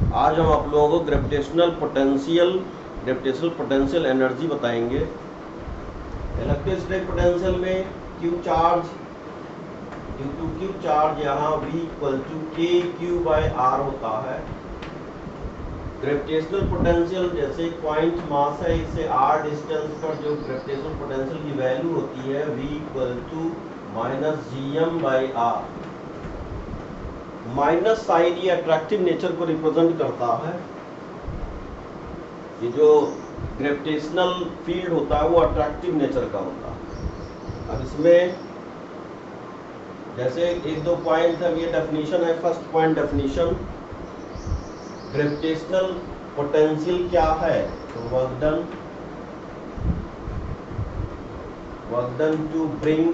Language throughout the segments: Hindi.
आज हम आप लोगों को ग्रेविटेशनल पोटेंशियल एनर्जी बताएंगे। इलेक्ट्रोस्टैटिक पोटेंशियल में Q charge due to Q charge यहाँ V equal to K Q by R होता है। ग्रेविटेशनल पोटेंशियल जैसे पॉइंट मास है, इससे r डिस्टेंस पर जो ग्रेविटेशनल पोटेंशियल की वैल्यू होती है V equal to minus GM by R. Minus sign ये अट्रैक्टिव नेचर को रिप्रेजेंट करता है। ये जो ग्रेविटेशनल फील्ड होता है वो अट्रैक्टिव नेचर का होता है। अब इसमें जैसे एक दो पॉइंट है, ये डेफिनेशन है। First point definition, gravitational potential क्या है? तो work done to bring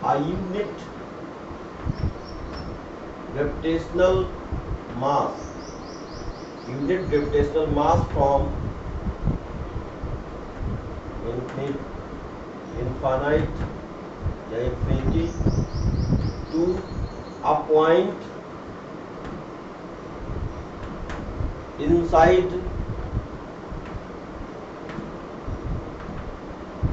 a unit gravitational mass from infinity to a point inside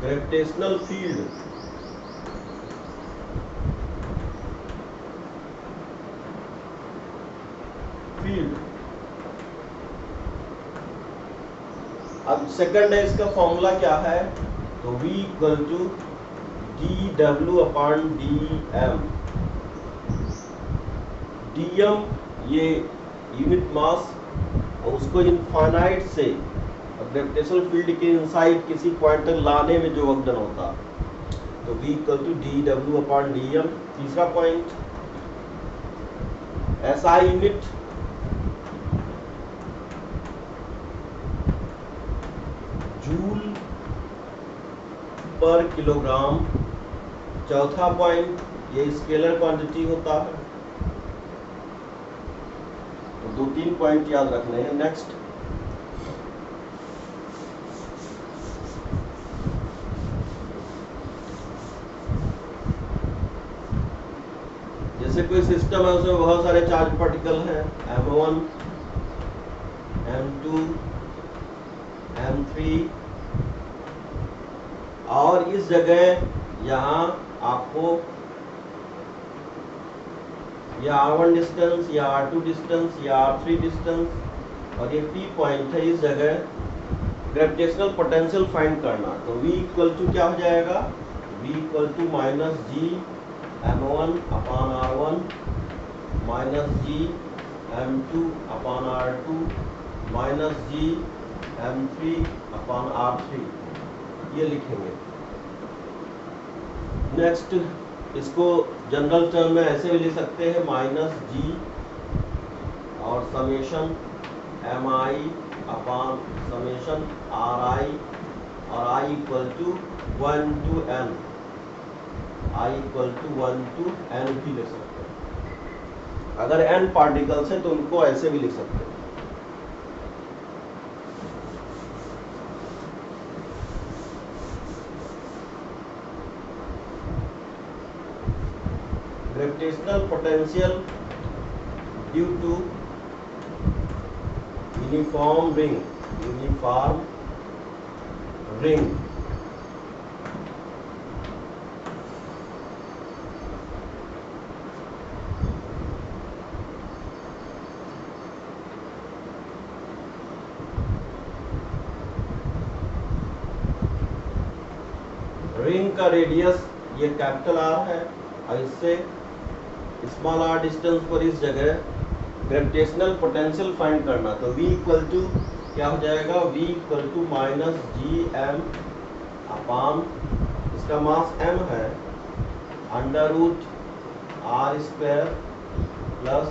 gravitational field अब सेकंड है, इसका फॉर्मूला क्या है? तो V equal to dW upon dm। dm ये यूनिट मास और उसको इनफाइनाइट से ग्रेविटेशनल फील्ड के इनसाइड किसी पॉइंट तक लाने में जो वर्क डन होता, तो V equal to dW upon dm। तीसरा पॉइंट, SI यूनिट जूल पर किलोग्राम। चौथा पॉइंट, ये स्केलर क्वांटिटी होता है। तो 2-3 पॉइंट याद रखने हैं। नेक्स्ट, जैसे कोई सिस्टम है उसमें बहुत सारे चार्ज पार्टिकल हैं, M1 M2 M3, और इस जगह यहाँ आपको या R1 डिस्टेंस या R2 डिस्टेंस या R3 डिस्टेंस और ये P पॉइंट है, इस जगह ग्रेविटेशनल पोटेंशियल फाइंड करना। तो V इक्वल टू क्या हो जाएगा? V equal to minus G M1 upon R1 minus G M2 upon R2 minus G M3 upon R3, ये लिखेंगे। नेक्स्ट, इसको जनरल टर्म में ऐसे भी लिख सकते हैं, माइनस G और summation MI upon summation RI, और I equal to 1 to N, I equal to 1 to N भी लिख सकते हैं। अगर N पार्टिकल्स हैं तो उनको ऐसे भी लिख सकते हैं। Gravitational potential due to uniform ring ring का रेडियस ये कैपिटल R है, और इससे स्मॉल r डिस्टेंस पर इस जगह ग्रेविटेशनल पोटेंशियल फाइंड करना। तो V इक्वल टू क्या हो जाएगा? V equal to minus GM upon, इसका मास m है, under root R square plus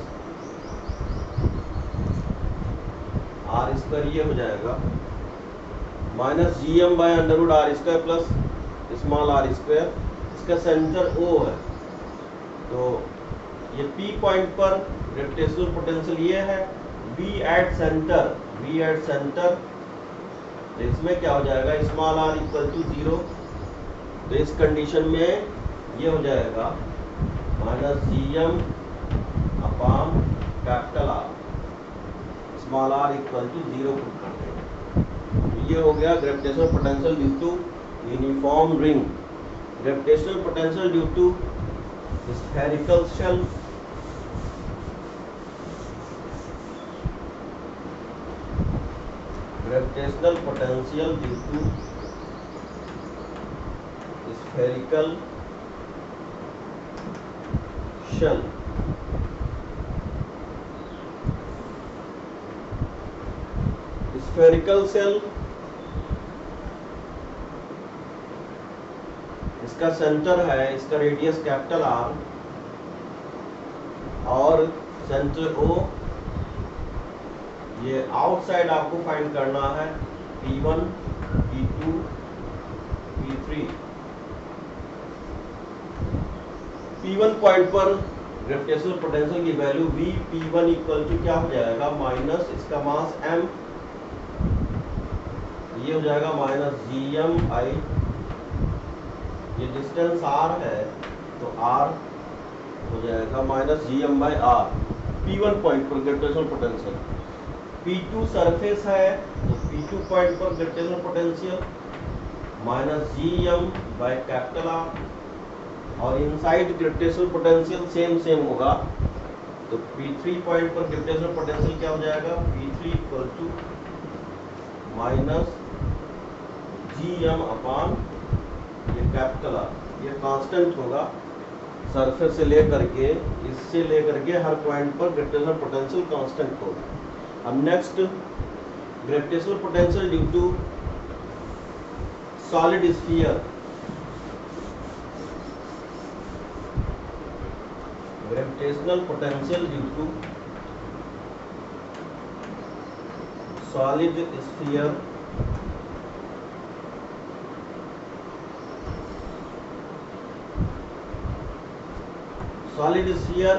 R square, ये हो जाएगा minus GM by under root R square plus small r square. इसका सेंटर O है, तो ये P पॉइंट पर ग्रेविटेशनल पोटेंशियल ये है। V एट सेंटर, तो इसमें क्या हो जाएगा? Small r equal to 0। तो इस कंडीशन में ये हो जाएगा minus GM upon capital R, small R equal to 0 put कर देंगे। ये हो गया gravitational potential due to uniform ring. Gravitational potential due to spherical shell, gravitational potential due to spherical shell. Spherical shell, इसका सेंटर है, इसका रेडियस कैपिटल आर और सेंटर ओ। ये आउटसाइड आपको फाइंड करना है P1, P2, P3। P1 point पर ग्रेविटेशनल पोटेंशियल की value V P1 equal to क्या हो जाएगा, माइनस इसका मास m, ये हो जाएगा माइनस GM/, ये डिस्टेंस r है तो r हो जाएगा माइनस GM/r। P1 पॉइंट पर ग्रेविटेशनल पोटेंशियल। P2 सरफेस है तो P2 पॉइंट पर ग्रेविटेशनल पोटेंशियल माइनस GM/R, और इनसाइड ग्रेविटेशनल पोटेंशियल सेम होगा। तो P3 पॉइंट पर ग्रेविटेशनल पोटेंशियल क्या हो जाएगा, P3 equal to minus GM/, ये कैपिटल आर, ये कांस्टेंट होगा सरफेस से लेकर के, इससे लेकर के हर पॉइंट पर ग्रेविटेशनल पोटेंशियल कांस्टेंट होगा। अब next gravitational potential due to solid sphere. Gravitational potential due to solid sphere, solid sphere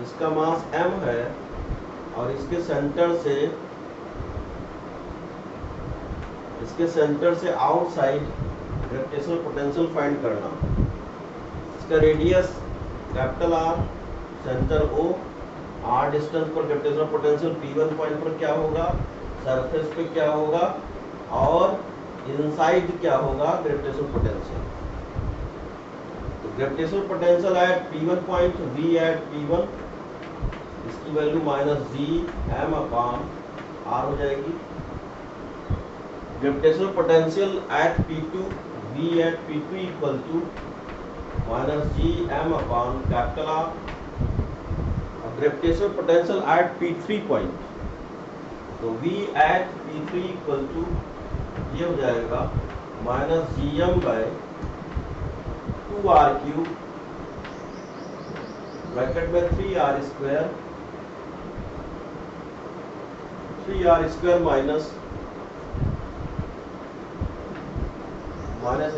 इसका मास m है और इसके सेंटर से आउटसाइड ग्रेविटेशनल पोटेंशियल फाइंड करना। इसका radius capital R, centre O, r distance पर ग्रेविटेशनल पोटेंशियल P1 पॉइंट पर क्या होगा, सरफेस पे क्या होगा, और इनसाइड क्या होगा gravitational potential. Gravitational potential at P1 point, V at P1, इसकी वैल्यू माइनस GM/R हो जाएगी। Gravitational potential at P2, V at P2 equal to minus GM/R। Gravitational potential at P3 point, तो V at P3 equal to ये हो जाएगा माइनस GM/2r³ ब्रैकेट में 3r² माइनस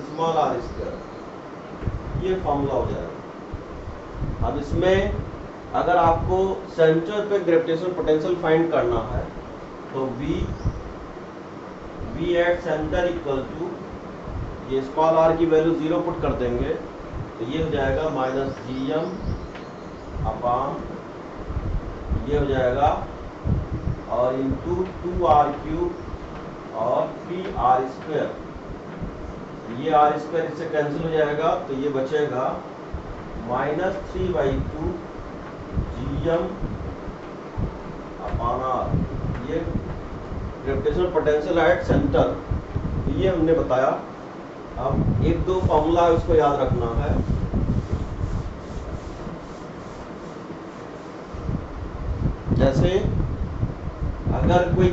स्मॉल r², ये फॉर्मूला हो जाएगा। अब इसमें अगर आपको सेंटर पे ग्रेविटेशनल पोटेंशियल फाइंड करना है तो V at centre equal to, ये स्मॉल r की वैल्यू 0 पुट कर देंगे तो ये हो जाएगा माइनस GM/, ये हो जाएगा और इंटू 2r³ और 3r², ये r² इससे कैंसिल हो जाएगा तो ये बचेगा माइनस 3/2 GM/R। ये ग्रेविटेशनल पोटेंशियल एट सेंटर, ये हमने बताया। अब एक दो फॉर्मूला उसको याद रखना है। जैसे अगर कोई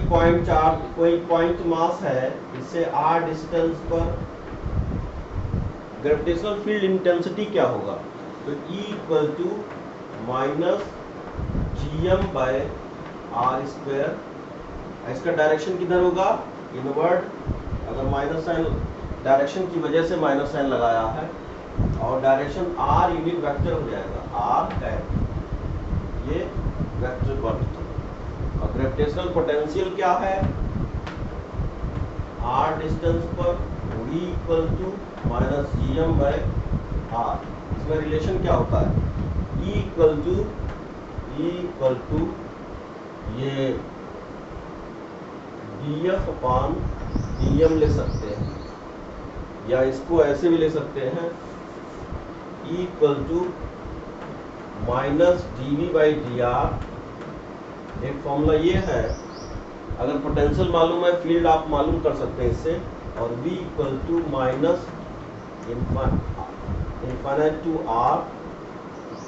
पॉइंट मास है, इससे r डिस्टेंस पर ग्रेविटेशनल फील्ड इंटेंसिटी क्या होगा, तो E equal to minus GM/R²। इसका डायरेक्शन किधर होगा, इनवर्ड। अगर माइनस साइन डायरेक्शन की वजह से माइनस साइन लगाया है, और डायरेक्शन r यूनिट वेक्टर हो जाएगा r है, ये वेक्टर क्वांटिटी। और ग्रेविटेशनल पोटेंशियल क्या है, r डिस्टेंस पर V equal to minus GM/R। इसमें रिलेशन क्या होता है, E इक्वल टू ये df अपान dm ले सकते हैं, या इसको ऐसे भी ले सकते हैं, equal to minus dv by dr। एक फॉर्मूला ये है, अगर पोटेंशियल मालूम है फील्ड आप मालूम कर सकते हैं इससे, और v equal to minus infinite to r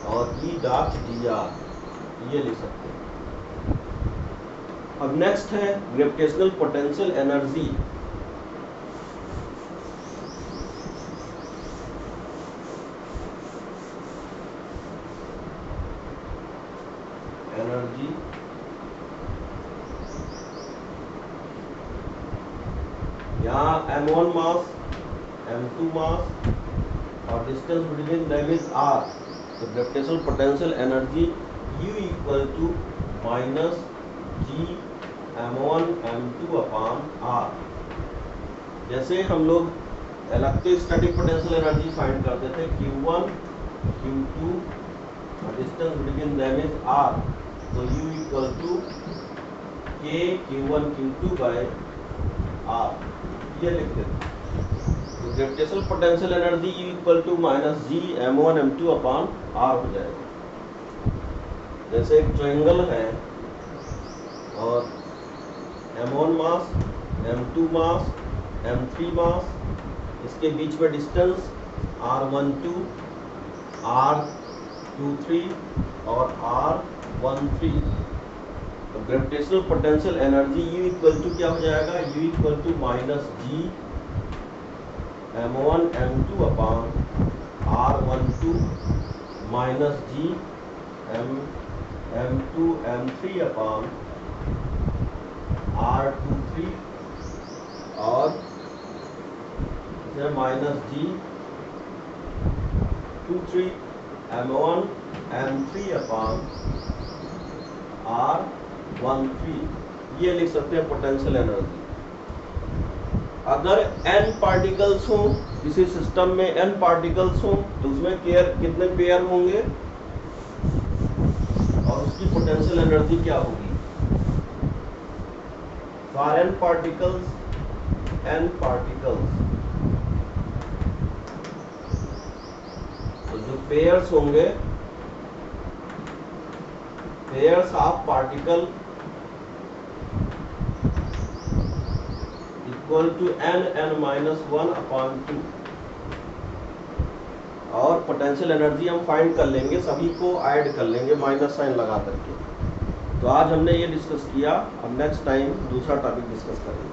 और e डॉट dr, ये ले सकते हैं। अब नेक्स्ट है ग्रेविटेशनल पोटेंशियल एनर्जी। यहाँ m1 मास, m2 मास और distance between them is r, तो gravitational potential energy U equal to minus G m1 m2 upon r। जैसे हम लोग इलेक्ट्रोस्टैटिक पोटेंशियल एनर्जी फाइंड करते थे, Q1 Q2 और distance between them is r, तो U equal to K Q1 Q2 by r, ये लिखते थे। तो gravitational potential energy U equal to minus G m1 m2 upon r हो जाएगा। जैसे एक ट्रायंगल है और m1 मास, m2 मास, m3 मास, इसके बीच में डिस्टेंस r12, r23 और r13, तो gravitational potential energy U equal to क्या हो जाएगा, U equal to minus G m1 m2 upon r12 minus G m2 m3 upon r23 और माइनस जी 23 m1 m3 अपान r13, ये लिख सकते हैं पोटेंशियल एनर्जी। अगर n पार्टिकल्स हों किसी सिस्टम में, n पार्टिकल्स हों तो उसमें कितने पेयर होंगे और उसकी पोटेंशियल एनर्जी क्या होगी। फॉर n पार्टिकल्स, तो जो पेयर्स होंगे, pairs of particle equal to n minus 1 upon 2, और पोटेंशियल एनर्जी हम फाइंड कर लेंगे, सभी को ऐड कर लेंगे माइनस साइन लगा करके। तो आज हमने ये डिस्कस किया, अब नेक्स्ट टाइम दूसरा टॉपिक डिस्कस करेंगे।